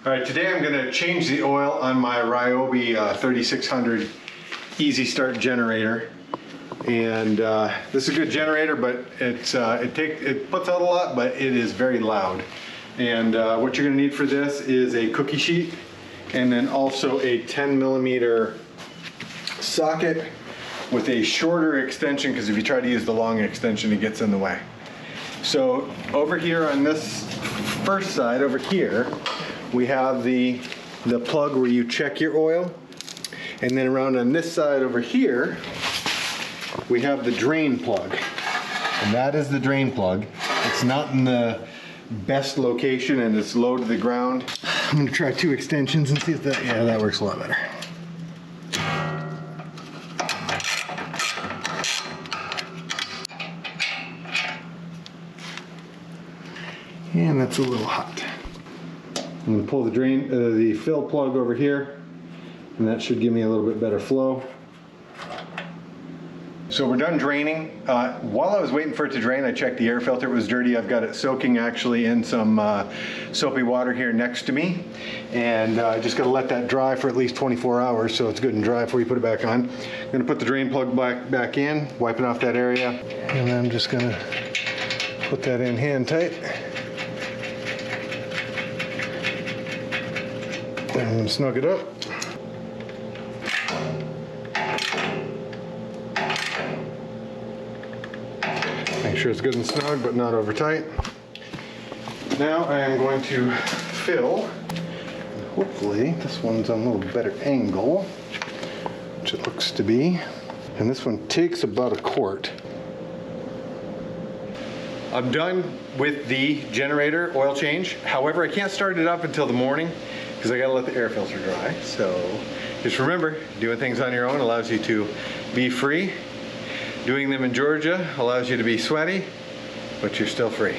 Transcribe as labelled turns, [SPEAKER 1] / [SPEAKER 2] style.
[SPEAKER 1] All right, today I'm going to change the oil on my Ryobi 3600 Easy Start generator. And this is a good generator, but it puts out a lot, but it is very loud. And what you're going to need for this is a cookie sheet, and then also a 10mm socket with a shorter extension, because if you try to use the long extension, it gets in the way. So over here on this first side over here, we have the plug where you check your oil. And then around on this side over here, we have the drain plug. And that is the drain plug. It's not in the best location and it's low to the ground. I'm gonna try 2 extensions and see if that works a lot better. And that's a little hot. I'm going to pull the fill plug over here, and that should give me a little bit better flow. So we're done draining. While I was waiting for it to drain, I checked the air filter. It was dirty. I've got it soaking actually in some soapy water here next to me. And I just got to let that dry for at least 24 hours so it's good and dry before you put it back on. I'm going to put the drain plug back in, wiping off that area. And then I'm just going to put that in hand tight. And snug it up. Make sure it's good and snug, but not over tight. Now I am going to fill. Hopefully this one's on a little better angle, which it looks to be. And this one takes about a quart. I'm done with the generator oil change. However, I can't start it up until the morning, because I gotta let the air filter dry. So just remember, doing things on your own allows you to be free. Doing them in Georgia allows you to be sweaty, but you're still free.